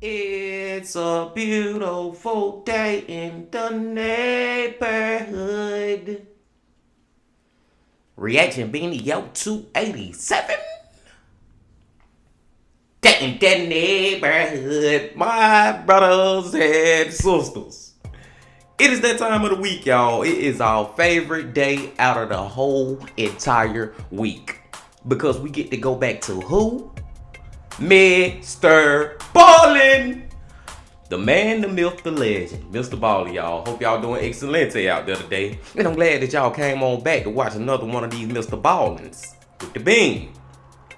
It's a beautiful day in the neighborhood. Reaction Beanie Yo 287. Day in the neighborhood, my brothers and sisters. It is that time of the week, y'all. It is our favorite day out of the whole entire week. Because we get to go back to who? MrBallen. The man, the myth, the legend, MrBallen, y'all. Hope y'all doing excelente out there today. And I'm glad that y'all came on back to watch another one of these MrBallens with the bean.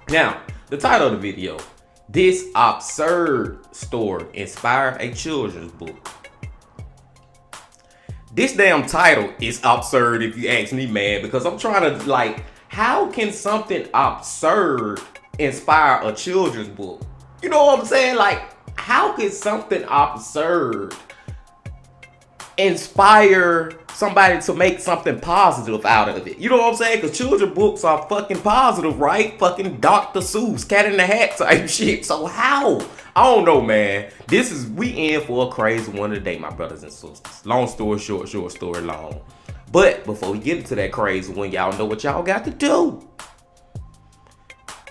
Now, the title of the video, this absurd story inspired a children's book. This damn title is absurd if you ask me, man, because I'm trying to, how can something absurd inspire a children's book? You know what I'm saying? How can something absurd inspire somebody to make something positive out of it? You know what I'm saying? Because children's books are fucking positive, right? Fucking Dr. Seuss, Cat in the Hat type shit. So how? I don't know, man. We in for a crazy one today, my brothers and sisters. Long story short, short story long. But before we get into that crazy one, y'all know what y'all got to do.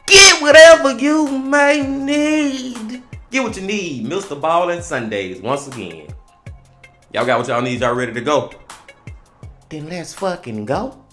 Get whatever you may need. Get what you need. MrBallen Sundays, once again. Y'all got what y'all need. Y'all ready to go? Then let's fucking go.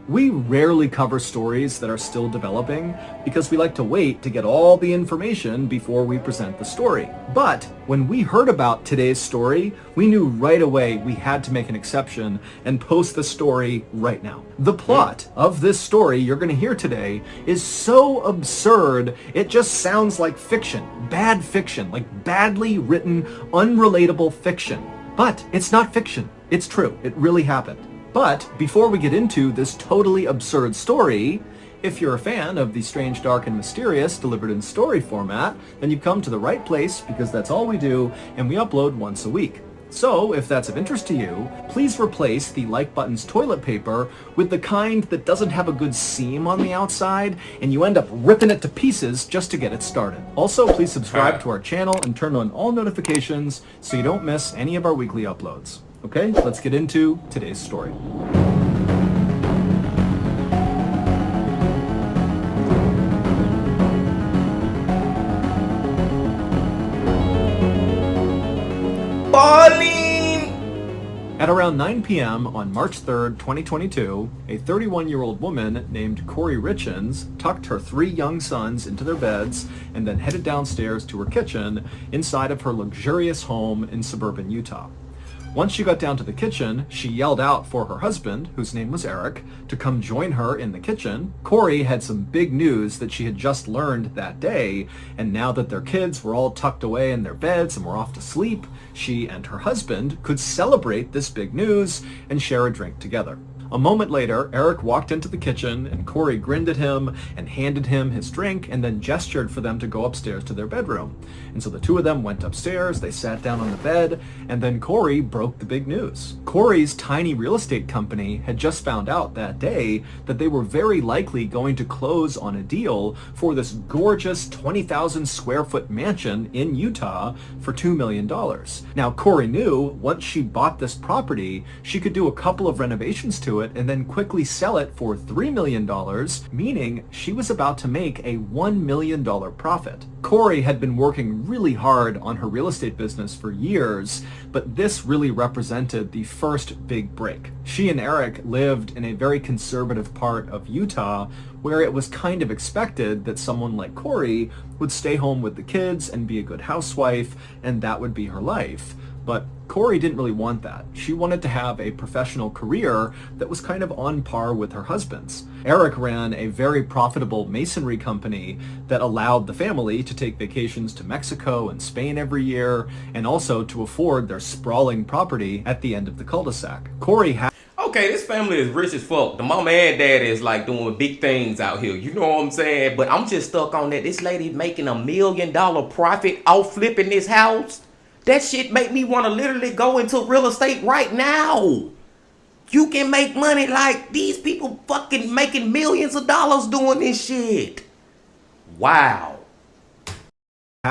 We rarely cover stories that are still developing because we like to wait to get all the information before we present the story. But when we heard about today's story, we knew right away we had to make an exception and post the story right now. The plot of this story you're going to hear today is so absurd, it just sounds like fiction. Bad fiction, like badly written, unrelatable fiction. But it's not fiction. It's true. It really happened. But before we get into this totally absurd story, if you're a fan of the strange, dark, and mysterious delivered in story format, then you've come to the right place because that's all we do and we upload once a week. So if that's of interest to you, please replace the like button's toilet paper with the kind that doesn't have a good seam on the outside and you end up ripping it to pieces just to get it started. Also, please subscribe to our channel and turn on all notifications so you don't miss any of our weekly uploads. Okay, let's get into today's story. Balling! At around 9 p.m. on March 3rd, 2022, a 31-year-old woman named Corey Richens tucked her 3 young sons into their beds and then headed downstairs to her kitchen inside of her luxurious home in suburban Utah. Once she got down to the kitchen, she yelled out for her husband, whose name was Eric, to come join her in the kitchen. Corey had some big news that she had just learned that day, and now that their kids were all tucked away in their beds and were off to sleep, she and her husband could celebrate this big news and share a drink together. A moment later, Eric walked into the kitchen and Corey grinned at him and handed him his drink and then gestured for them to go upstairs to their bedroom. And so the two of them went upstairs, they sat down on the bed, and then Corey broke the big news. Corey's tiny real estate company had just found out that day that they were very likely going to close on a deal for this gorgeous 20,000 square foot mansion in Utah for $2 million. Now, Corey knew once she bought this property, she could do a couple of renovations to it and then quickly sell it for $3 million, meaning she was about to make a $1 million profit. Corey had been working really hard on her real estate business for years, but this really represented the first big break. She and Eric lived in a very conservative part of Utah where it was kind of expected that someone like Corey would stay home with the kids and be a good housewife, and that would be her life. But Corey didn't really want that. She wanted to have a professional career that was kind of on par with her husband's. Eric ran a very profitable masonry company that allowed the family to take vacations to Mexico and Spain every year, and also to afford their sprawling property at the end of the cul-de-sac. Corey had Okay, this family is rich as fuck. The mama and dad is like doing big things out here. You know what I'm saying? But I'm just stuck on that. This lady making $1 million profit off flipping this house. That shit make me want to literally go into real estate right now. You can make money like these people fucking making millions of dollars doing this shit. Wow.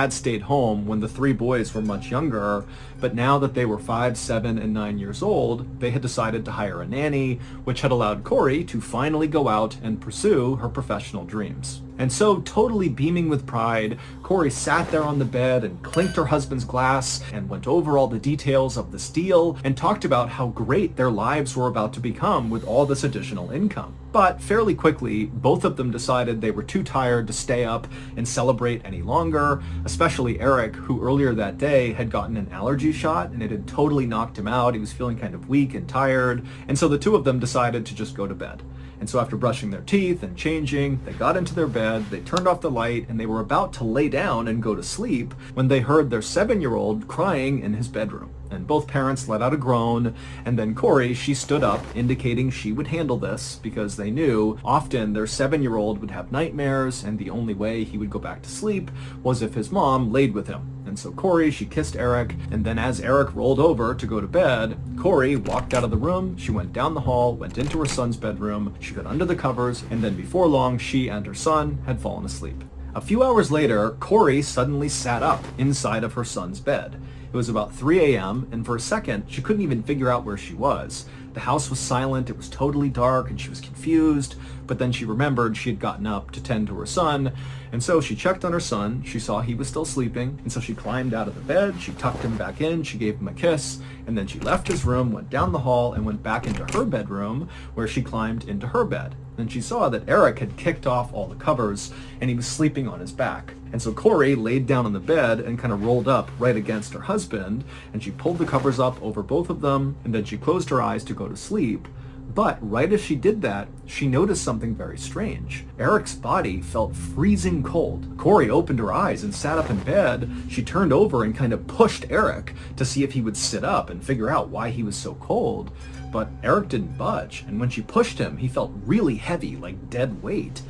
stayed home when the three boys were much younger, but now that they were 5, 7, and 9 years old, they had decided to hire a nanny, which had allowed Corey to finally go out and pursue her professional dreams. And so, totally beaming with pride, Corey sat there on the bed and clinked her husband's glass and went over all the details of this deal and talked about how great their lives were about to become with all this additional income. But fairly quickly, both of them decided they were too tired to stay up and celebrate any longer, especially Eric, who earlier that day had gotten an allergy shot and it had totally knocked him out. He was feeling kind of weak and tired, and so the two of them decided to just go to bed. And so after brushing their teeth and changing, they got into their bed, they turned off the light, and they were about to lay down and go to sleep when they heard their 7-year-old crying in his bedroom. And both parents let out a groan, and then Corey, she stood up, indicating she would handle this, because they knew often their 7-year-old would have nightmares, and the only way he would go back to sleep was if his mom laid with him. And so Corey, she kissed Eric, and then as Eric rolled over to go to bed, Corey walked out of the room, she went down the hall, went into her son's bedroom, she got under the covers, and then before long, she and her son had fallen asleep. A few hours later, Corey suddenly sat up inside of her son's bed. It was about 3 a.m., and for a second, she couldn't even figure out where she was. The house was silent, it was totally dark, and she was confused, but then she remembered she had gotten up to tend to her son, and so she checked on her son, she saw he was still sleeping, and so she climbed out of the bed, she tucked him back in, she gave him a kiss, and then she left his room, went down the hall, and went back into her bedroom, where she climbed into her bed. Then she saw that Eric had kicked off all the covers, and he was sleeping on his back. And so Corey laid down on the bed and kind of rolled up right against her husband, and she pulled the covers up over both of them, and then she closed her eyes to go to sleep. But right as she did that, she noticed something very strange. Eric's body felt freezing cold. Corey opened her eyes and sat up in bed. She turned over and kind of pushed Eric to see if he would sit up and figure out why he was so cold. But Eric didn't budge, and when she pushed him, he felt really heavy, like dead weight.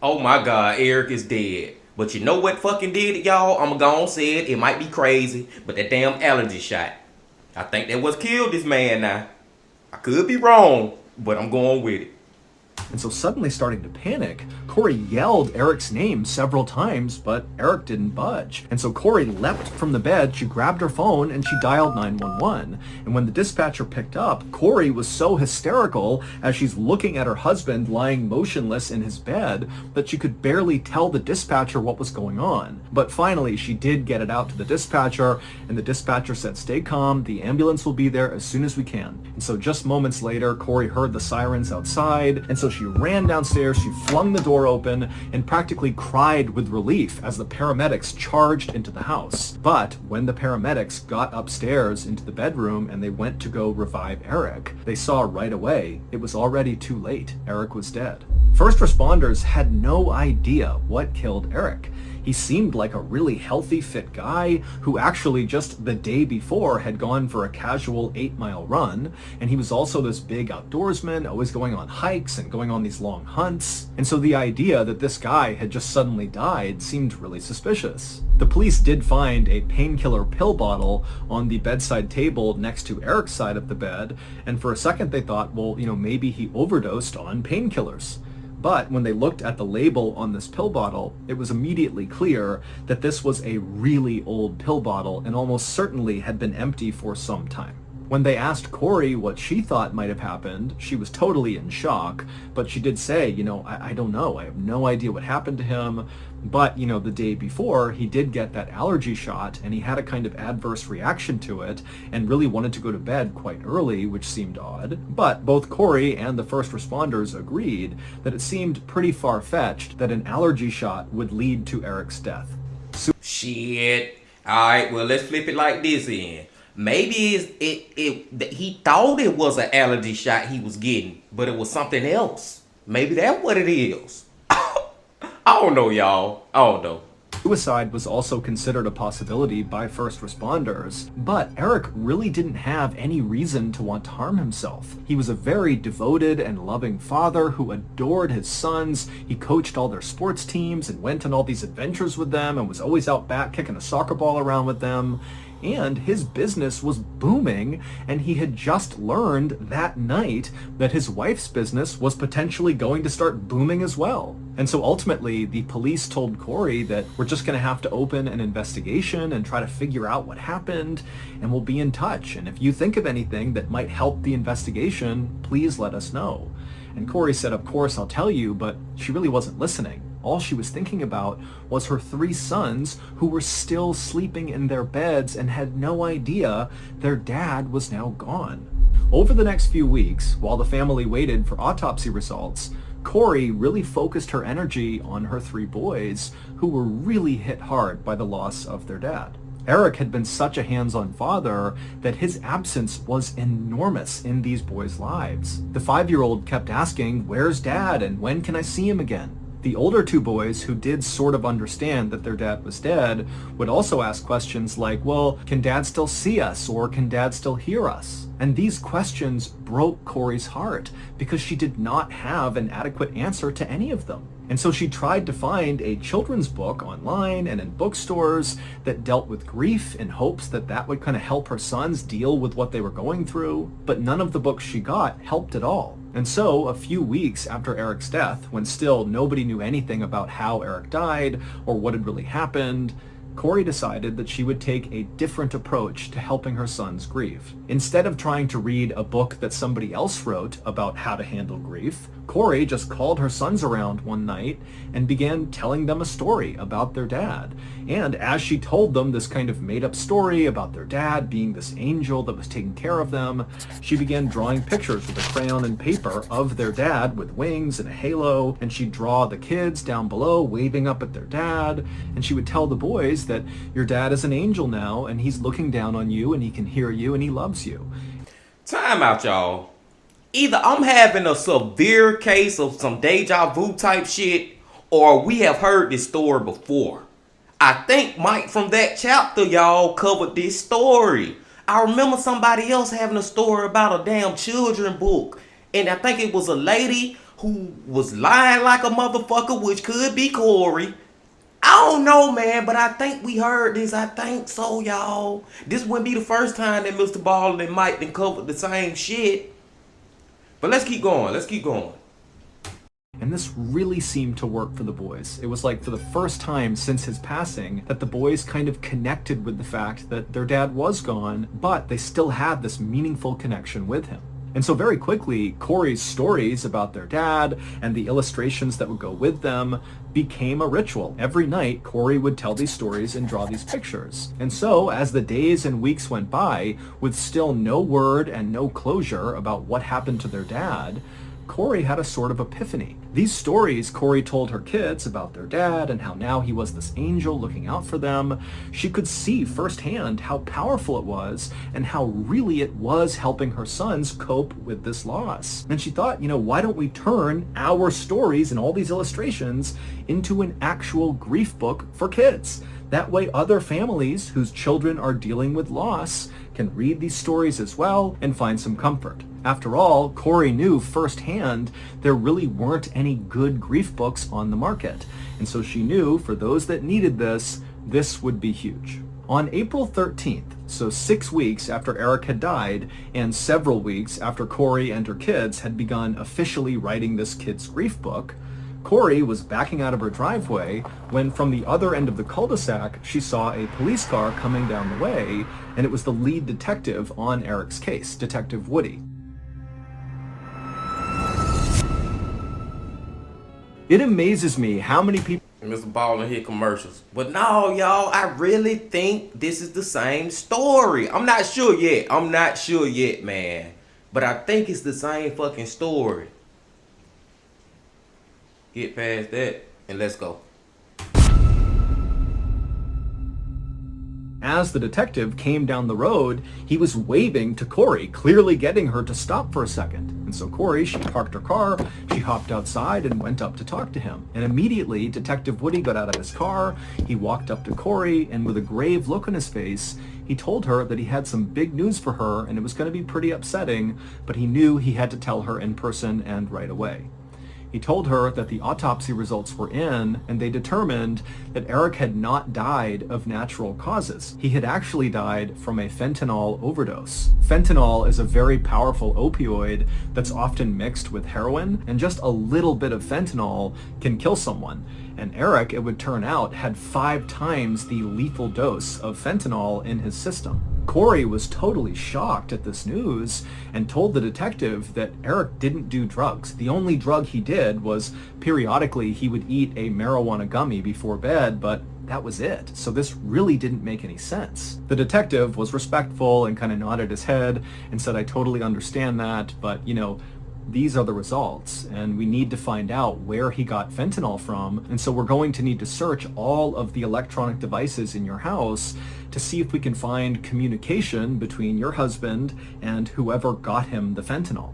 Oh my God, Eric is dead. But you know what fucking did it, y'all? I'm gonna say it. It might be crazy, but that damn allergy shot. I think that what killed this man now. I could be wrong, but I'm going with it. And so suddenly starting to panic, Corey yelled Eric's name several times, but Eric didn't budge. And so Corey leapt from the bed, she grabbed her phone, and she dialed 911. And when the dispatcher picked up, Corey was so hysterical as she's looking at her husband lying motionless in his bed that she could barely tell the dispatcher what was going on. But finally, she did get it out to the dispatcher, and the dispatcher said, "Stay calm, the ambulance will be there as soon as we can." And so just moments later, Corey heard the sirens outside, and so she ran downstairs, she flung the door open, and practically cried with relief as the paramedics charged into the house. But when the paramedics got upstairs into the bedroom and they went to go revive Eric, they saw right away it was already too late. Eric was dead. First responders had no idea what killed Eric. He seemed like a really healthy, fit guy who actually just the day before had gone for a casual 8-mile run, and he was also this big outdoorsman, always going on hikes and going on these long hunts. And so the idea that this guy had just suddenly died seemed really suspicious. The police did find a painkiller pill bottle on the bedside table next to Eric's side of the bed, and for a second they thought, well, maybe he overdosed on painkillers. But when they looked at the label on this pill bottle, it was immediately clear that this was a really old pill bottle and almost certainly had been empty for some time. When they asked Corey what she thought might have happened, she was totally in shock, but she did say, I don't know. I have no idea what happened to him. But, the day before, he did get that allergy shot, and he had a kind of adverse reaction to it, and really wanted to go to bed quite early, which seemed odd. But both Corey and the first responders agreed that it seemed pretty far-fetched that an allergy shot would lead to Eric's death. Shit. Alright, well, let's flip it like this then. Maybe he thought it was an allergy shot he was getting, but it was something else. Maybe that's what it is. I don't know, y'all. I don't know. Suicide was also considered a possibility by first responders, but Eric really didn't have any reason to want to harm himself. He was a very devoted and loving father who adored his sons. He coached all their sports teams and went on all these adventures with them and was always out back kicking a soccer ball around with them. And his business was booming, and he had just learned that night that his wife's business was potentially going to start booming as well. And so ultimately, the police told Corey that we're just going to have to open an investigation and try to figure out what happened, and we'll be in touch. And if you think of anything that might help the investigation, please let us know. And Corey said, of course, I'll tell you, but she really wasn't listening. All she was thinking about was her 3 sons who were still sleeping in their beds and had no idea their dad was now gone. Over the next few weeks, while the family waited for autopsy results, Corey really focused her energy on her 3 boys who were really hit hard by the loss of their dad. Eric had been such a hands-on father that his absence was enormous in these boys' lives. The 5-year-old kept asking, "Where's Dad and when can I see him again?" The older 2 boys, who did sort of understand that their dad was dead, would also ask questions like, well, can Dad still see us, or can Dad still hear us? And these questions broke Corey's heart because she did not have an adequate answer to any of them. And so she tried to find a children's book online and in bookstores that dealt with grief in hopes that that would kind of help her sons deal with what they were going through. But none of the books she got helped at all. And so a few weeks after Eric's death, when still nobody knew anything about how Eric died or what had really happened, Corey decided that she would take a different approach to helping her sons grieve. Instead of trying to read a book that somebody else wrote about how to handle grief, Corey just called her sons around one night and began telling them a story about their dad. And as she told them this kind of made-up story about their dad being this angel that was taking care of them, she began drawing pictures with a crayon and paper of their dad with wings and a halo, and she'd draw the kids down below waving up at their dad, and she would tell the boys that your dad is an angel now and he's looking down on you and he can hear you and he loves you. Time out, y'all. Either I'm having a severe case of some deja vu type shit, or we have heard this story before. I think Mike from that chapter, y'all, covered this story. I remember somebody else having a story about a damn children book, and I think it was a lady who was lying like a motherfucker, which could be Corey. I don't know, man, but I think we heard this. I think so, y'all. This wouldn't be the first time that MrBallen and Mike done covered the same shit. But let's keep going. Let's keep going. And this really seemed to work for the boys. It was like for the first time since his passing that the boys kind of connected with the fact that their dad was gone, but they still had this meaningful connection with him. And so very quickly, Corey's stories about their dad and the illustrations that would go with them became a ritual. Every night, Corey would tell these stories and draw these pictures. And so, as the days and weeks went by, with still no word and no closure about what happened to their dad, Corey had a sort of epiphany. These stories Corey told her kids about their dad and how now he was this angel looking out for them. She could see firsthand how powerful it was and how really it was helping her sons cope with this loss. And she thought, why don't we turn our stories and all these illustrations into an actual grief book for kids? That way other families whose children are dealing with loss can read these stories as well and find some comfort. After all, Corey knew firsthand there really weren't any good grief books on the market. And so she knew for those that needed this, this would be huge. On April 13th, so 6 weeks after Eric had died, and several weeks after Corey and her kids had begun officially writing this kid's grief book, Corey was backing out of her driveway when from the other end of the cul-de-sac, she saw a police car coming down the way, and it was the lead detective on Eric's case, Detective Woody. It amazes me how many people... MrBallen hit commercials. But no, y'all, I really think this is the same story. I'm not sure yet, man. But I think it's the same fucking story. Get past that and let's go. As the detective came down the road, he was waving to Corey, clearly getting her to stop for a second. And so Corey, she parked her car, she hopped outside and went up to talk to him. And immediately, Detective Woody got out of his car, he walked up to Corey, and with a grave look on his face, he told her that he had some big news for her and it was going to be pretty upsetting, but he knew he had to tell her in person and right away. He told her that the autopsy results were in, and they determined that Eric had not died of natural causes. He had actually died from a fentanyl overdose. Fentanyl is a very powerful opioid that's often mixed with heroin, and just a little bit of fentanyl can kill someone. And Eric, it would turn out, had 5 times the lethal dose of fentanyl in his system. Corey was totally shocked at this news and told the detective that Eric didn't do drugs. The only drug he did was periodically he would eat a marijuana gummy before bed, but that was it. So this really didn't make any sense. The detective was respectful and kind of nodded his head and said, "I totally understand that, but these are the results and we need to find out where he got fentanyl from, and so we're going to need to search all of the electronic devices in your house to see if we can find communication between your husband and whoever got him the fentanyl."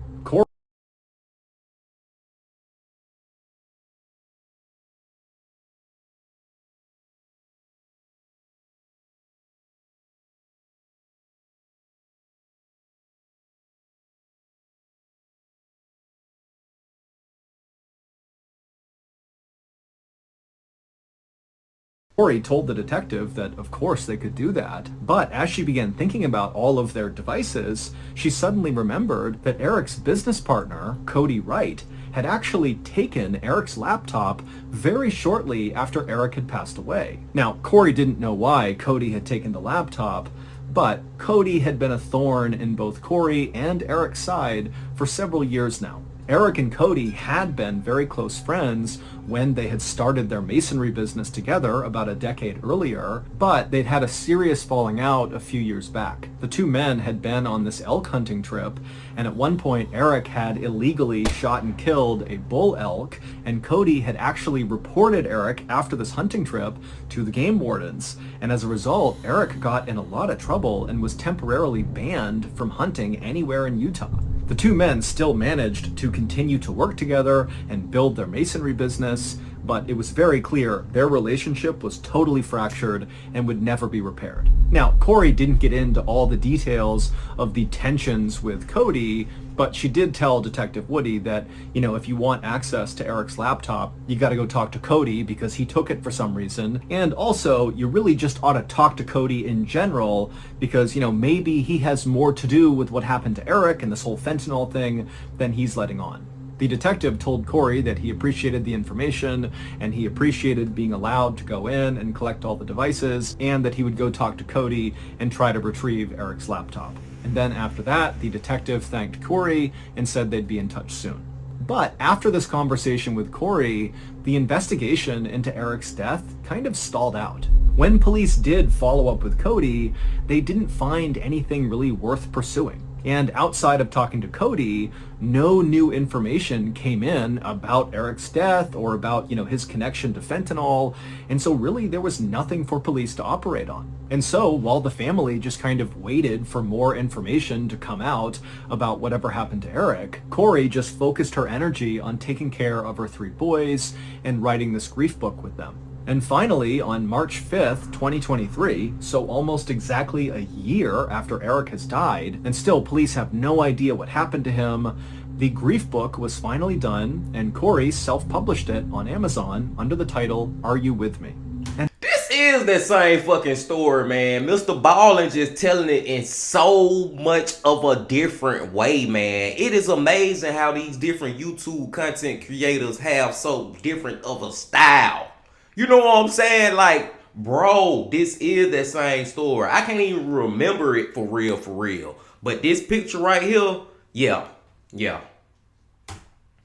Corey told the detective that of course they could do that, but as she began thinking about all of their devices, she suddenly remembered that Eric's business partner, Cody Wright, had actually taken Eric's laptop very shortly after Eric had passed away. Now, Corey didn't know why Cody had taken the laptop, but Cody had been a thorn in both Corey and Eric's side for several years now. Eric and Cody had been very close friends when they had started their masonry business together about a decade earlier, but they'd had a serious falling out a few years back. The two men had been on this elk hunting trip, and at one point Eric had illegally shot and killed a bull elk, and Cody had actually reported Eric after this hunting trip to the game wardens, and as a result, Eric got in a lot of trouble and was temporarily banned from hunting anywhere in Utah. The two men still managed to continue to work together and build their masonry business, but it was very clear their relationship was totally fractured and would never be repaired. Now, Corey didn't get into all the details of the tensions with Cody, but she did tell Detective Woody that, if you want access to Eric's laptop, you got to go talk to Cody because he took it for some reason. And also, you really just ought to talk to Cody in general because, maybe he has more to do with what happened to Eric and this whole fentanyl thing than he's letting on. The detective told Corey that he appreciated the information and he appreciated being allowed to go in and collect all the devices, and that he would go talk to Cody and try to retrieve Eric's laptop. And then after that, the detective thanked Corey and said they'd be in touch soon. But after this conversation with Corey, the investigation into Eric's death kind of stalled out. When police did follow up with Cody, they didn't find anything really worth pursuing. And outside of talking to Cody, no new information came in about Eric's death or about, his connection to fentanyl. And so really there was nothing for police to operate on. And so while the family just kind of waited for more information to come out about whatever happened to Eric, Corey just focused her energy on taking care of her 3 boys and writing this grief book with them. And finally, on March 5th, 2023, so almost exactly a year after Eric has died, and still police have no idea what happened to him, the grief book was finally done, and Corey self-published it on Amazon under the title, Are You With Me? And this is that same fucking story, man. MrBallen just telling it in so much of a different way, man. It is amazing how these different YouTube content creators have so different of a style. You know what I'm saying? Like, bro, this is that same story. I can't even remember it for real. But this picture right here, yeah.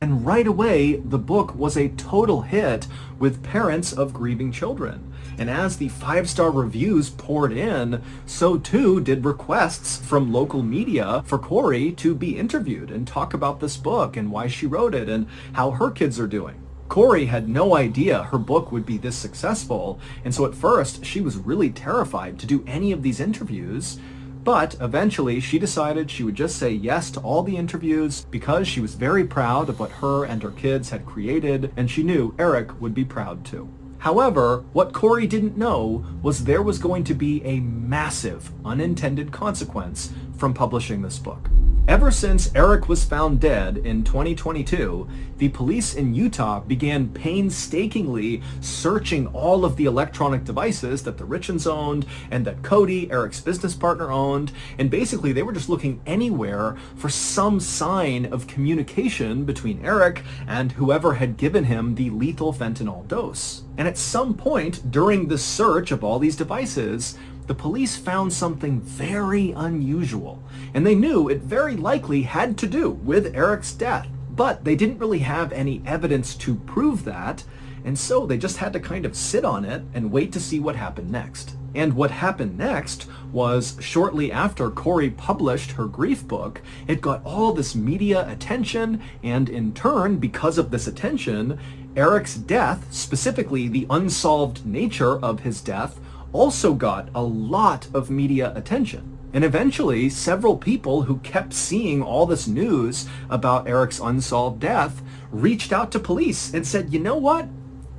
And right away, the book was a total hit with parents of grieving children. And as the 5-star reviews poured in, so too did requests from local media for Corey to be interviewed and talk about this book and why she wrote it and how her kids are doing. Corey had no idea her book would be this successful, and so at first she was really terrified to do any of these interviews. But eventually she decided she would just say yes to all the interviews because she was very proud of what her and her kids had created, and she knew Eric would be proud too. However, what Corey didn't know was there was going to be a massive unintended consequence from publishing this book. Ever since Eric was found dead in 2022, the police in Utah began painstakingly searching all of the electronic devices that the Richens owned and that Cody, Eric's business partner, owned, and basically they were just looking anywhere for some sign of communication between Eric and whoever had given him the lethal fentanyl dose. And at some point during the search of all these devices, the police found something very unusual, and they knew it very likely had to do with Eric's death. But they didn't really have any evidence to prove that, and so they just had to kind of sit on it and wait to see what happened next. And what happened next was shortly after Corey published her grief book, it got all this media attention, and in turn, because of this attention, Eric's death, specifically the unsolved nature of his death, also got a lot of media attention. And eventually, several people who kept seeing all this news about Eric's unsolved death reached out to police and said, you know what?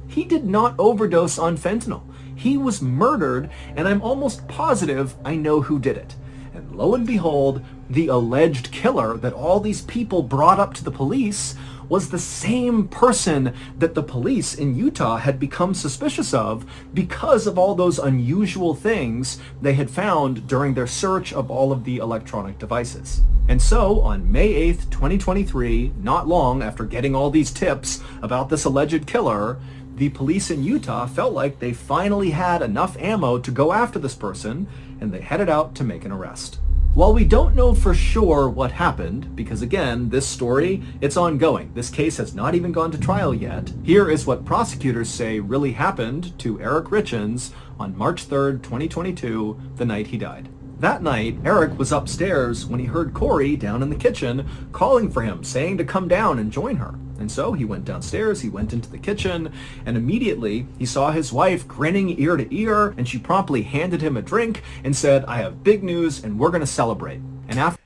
He did not overdose on fentanyl. He was murdered, and I'm almost positive I know who did it. And lo and behold, the alleged killer that all these people brought up to the police was the same person that the police in Utah had become suspicious of because of all those unusual things they had found during their search of all of the electronic devices. And so, on May 8th, 2023, not long after getting all these tips about this alleged killer, the police in Utah felt like they finally had enough ammo to go after this person, and they headed out to make an arrest. While we don't know for sure what happened, because again, this story, it's ongoing. This case has not even gone to trial yet. Here is what prosecutors say really happened to Eric Richens on March 3rd, 2022, the night he died. That night, Eric was upstairs when he heard Corey down in the kitchen calling for him, saying to come down and join her. And so he went downstairs, he went into the kitchen, and immediately he saw his wife grinning ear to ear, and she promptly handed him a drink and said, I have big news and we're going to celebrate. And after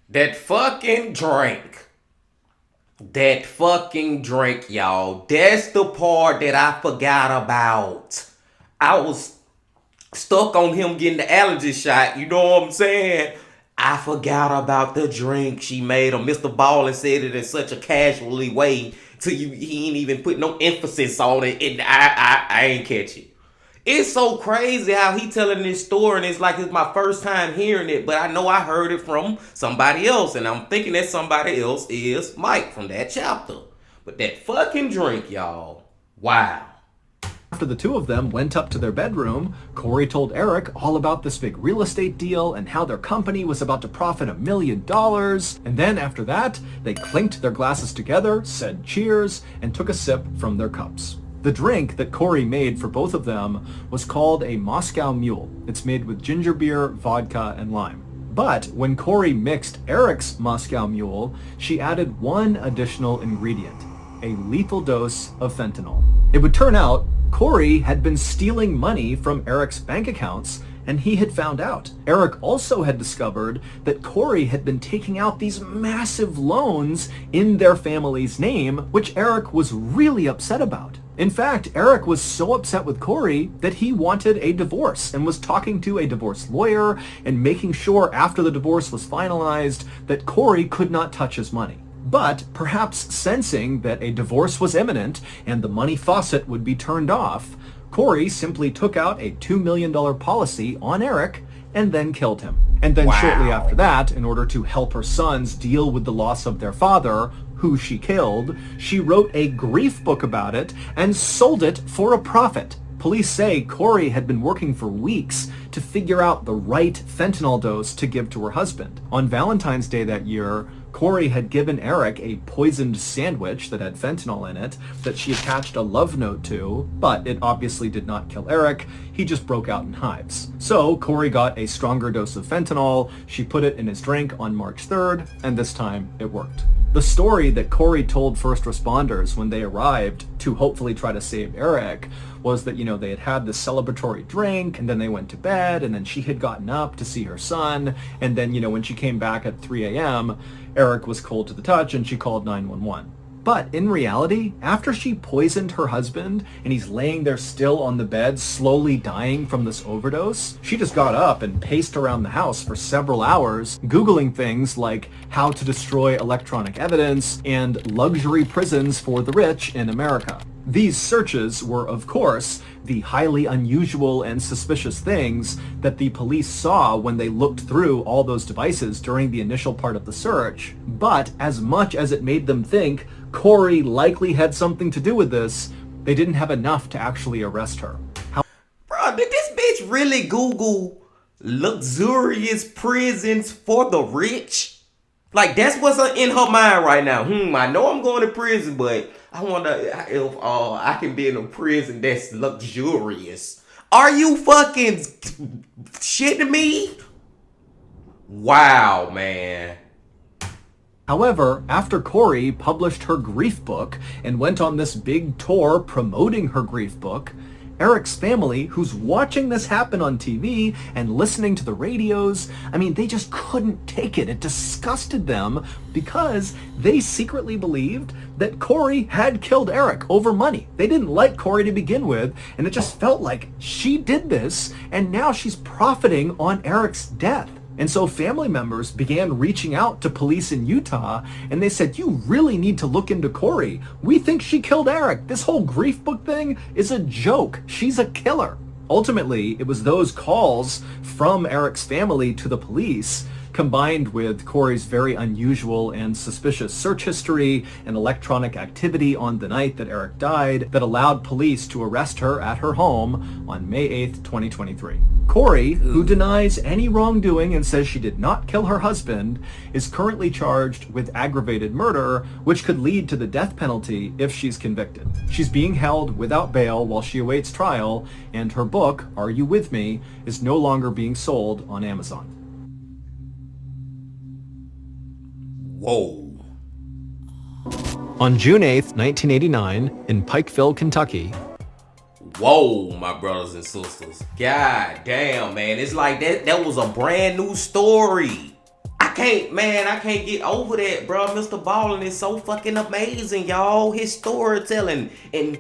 That fucking drink, y'all. That's the part that I forgot about. I was stuck on him getting the allergy shot, you know what I'm saying? I forgot about the drink she made him. MrBallen said it in such a casually way till he ain't even put no emphasis on it, and I ain't catch it. It's so crazy how he telling this story, and it's like it's my first time hearing it, but I know I heard it from somebody else, and I'm thinking that somebody else is Mike from that chapter. But that fucking drink, y'all. Wow. After the two of them went up to their bedroom, Corey told Eric all about this big real estate deal and how their company was about to profit $1 million. And then after that, they clinked their glasses together, said cheers, and took a sip from their cups. The drink that Corey made for both of them was called a Moscow Mule. It's made with ginger beer, vodka, and lime. But when Corey mixed Eric's Moscow Mule, she added one additional ingredient, a lethal dose of fentanyl. It would turn out Corey had been stealing money from Eric's bank accounts, and he had found out. Eric also had discovered that Corey had been taking out these massive loans in their family's name, which Eric was really upset about. In fact, Eric was so upset with Corey that he wanted a divorce and was talking to a divorce lawyer and making sure after the divorce was finalized that Corey could not touch his money. But perhaps sensing that a divorce was imminent and the money faucet would be turned off, Corey simply took out a $2 million policy on Eric and then killed him. And then shortly after that, in order to help her sons deal with the loss of their father, who she killed, she wrote a grief book about it and sold it for a profit. Police say Corey had been working for weeks to figure out the right fentanyl dose to give to her husband. On Valentine's Day that year, Corey had given Eric a poisoned sandwich that had fentanyl in it that she attached a love note to, but it obviously did not kill Eric. He just broke out in hives. So Corey got a stronger dose of fentanyl, she put it in his drink on March 3rd, and this time it worked. The story that Corey told first responders when they arrived to hopefully try to save Eric was that, they had had this celebratory drink, and then they went to bed, and then she had gotten up to see her son, and then, when she came back at 3 a.m., Eric was cold to the touch, and she called 911. But in reality, after she poisoned her husband and he's laying there still on the bed, slowly dying from this overdose, she just got up and paced around the house for several hours, Googling things like how to destroy electronic evidence and luxury prisons for the rich in America. These searches were, of course, the highly unusual and suspicious things that the police saw when they looked through all those devices during the initial part of the search. But as much as it made them think Corey likely had something to do with this, they didn't have enough to actually arrest her. Bro, did this bitch really Google luxurious prisons for the rich? Like, that's what's in her mind right now. I know I'm going to prison, but I wonder if I can be in a prison that's luxurious. Are you fucking shitting me? Wow, man. However, after Corey published her grief book and went on this big tour promoting her grief book, Eric's family, who's watching this happen on TV and listening to the radios, they just couldn't take it. It disgusted them because they secretly believed that Corey had killed Eric over money. They didn't like Corey to begin with, and it just felt like she did this, and now she's profiting on Eric's death. And so family members began reaching out to police in Utah, and they said, you really need to look into Corey. We think she killed Eric. This whole grief book thing is a joke. She's a killer. Ultimately, it was those calls from Eric's family to the police, combined with Corey's very unusual and suspicious search history and electronic activity on the night that Eric died, that allowed police to arrest her at her home on May 8th, 2023. Corey, who denies any wrongdoing and says she did not kill her husband, is currently charged with aggravated murder, which could lead to the death penalty if she's convicted. She's being held without bail while she awaits trial, and her book, Are You With Me?, is no longer being sold on Amazon. Whoa. On June 8th, 1989, in Pikeville, Kentucky. Whoa, my brothers and sisters. God damn, man. It's like that was a brand new story. I can't get over that, bro. MrBallen is so fucking amazing, y'all. His storytelling. And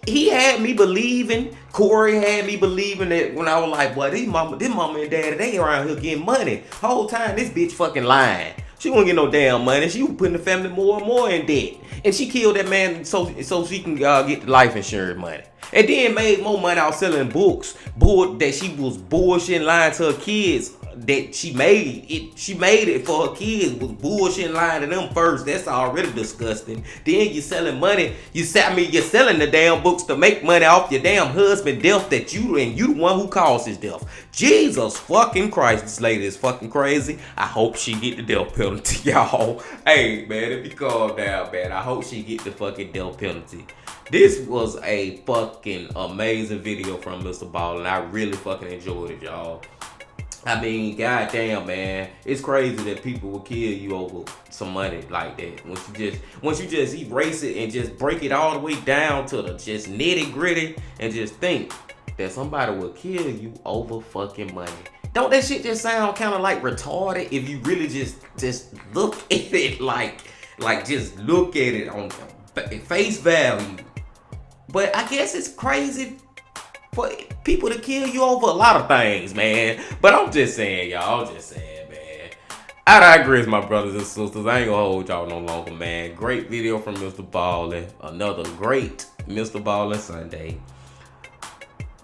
he had me believing, Corey had me believing that when I was like, boy, this mama and daddy, they around here getting money. Whole time, this bitch fucking lying. She won't get no damn money. She was putting the family more and more in debt. And she killed that man so she can get the life insurance money. And then made more money out selling books. That she was bullshitting, lying to her kids. That she made it for her kids, was bullshitting, lying to them first. That's already disgusting. Then you're selling money. You're selling the damn books to make money off your damn husband's death that you the one who caused his death. Jesus fucking Christ, this lady is fucking crazy. I hope she get the death penalty, y'all. Hey, man, if you calm down, man, I hope she get the fucking death penalty. This was a fucking amazing video from MrBallen. I really fucking enjoyed it, y'all. Goddamn, man. It's crazy that people will kill you over some money like that. Once you just erase it and just break it all the way down to the just nitty gritty and just think that somebody will kill you over fucking money. Don't that shit just sound kind of like retarded if you really just look at it like just look at it on face value? But I guess it's crazy for people to kill you over a lot of things, man. But I'm just saying, y'all. I'm just saying, man. I digress, my brothers and sisters. I ain't gonna hold y'all no longer, man. Great video from MrBallen. Another great MrBallen Sunday.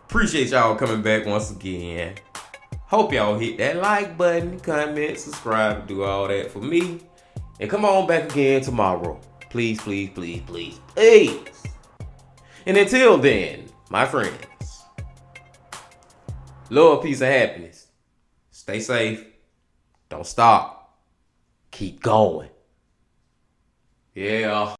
Appreciate y'all coming back once again. Hope y'all hit that like button, comment, subscribe, do all that for me. And come on back again tomorrow. Please, please, please, please, please. And until then, my friends, love, peace, and happiness. Stay safe. Don't stop. Keep going. Yeah.